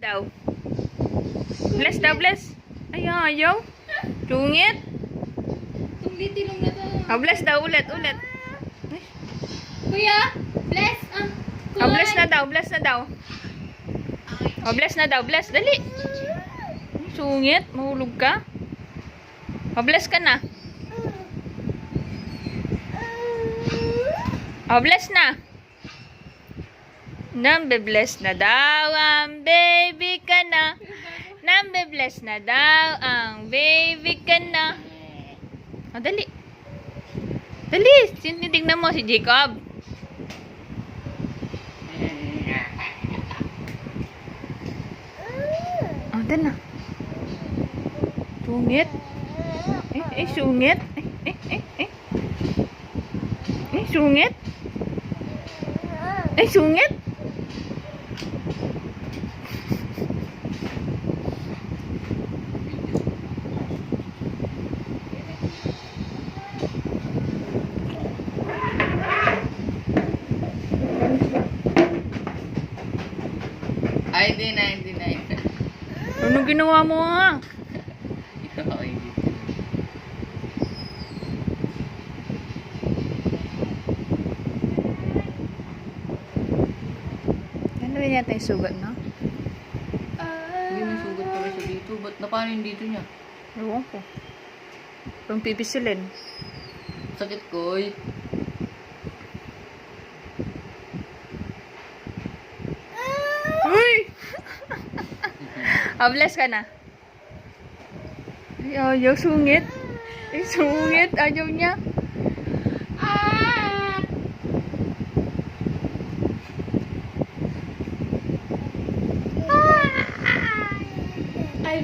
Daw. Bless daw, bless. Ayaw, ayaw. Sungit. Tumlitilong na to. Bless daw, ulit, ulit. Kuya, bless. Bless na daw, bless na daw. Bless na daw, bless. Dali. Sungit, mahulog ka. Bless ka na. Bless na. Nambe-bless na daw ang baby ka na. Nambe-bless na daw ang baby ka na. Dali. Dali. Tinitignan mo si Jacob. Dali na. Sungit. Sungit. Sungit. Sungit. Ay, hindi na. Anong ginawa mo nga? Okay. Ano rin yata yung sugat, no? Hindi may sugat pala siya dito. Ba't na paano yung dito niya? Ewan ko. Pang pipisilin. Sakit ko eh. Uy! Bless ka na. Ayaw, sungit. Sungit. Ayaw niya. Ay,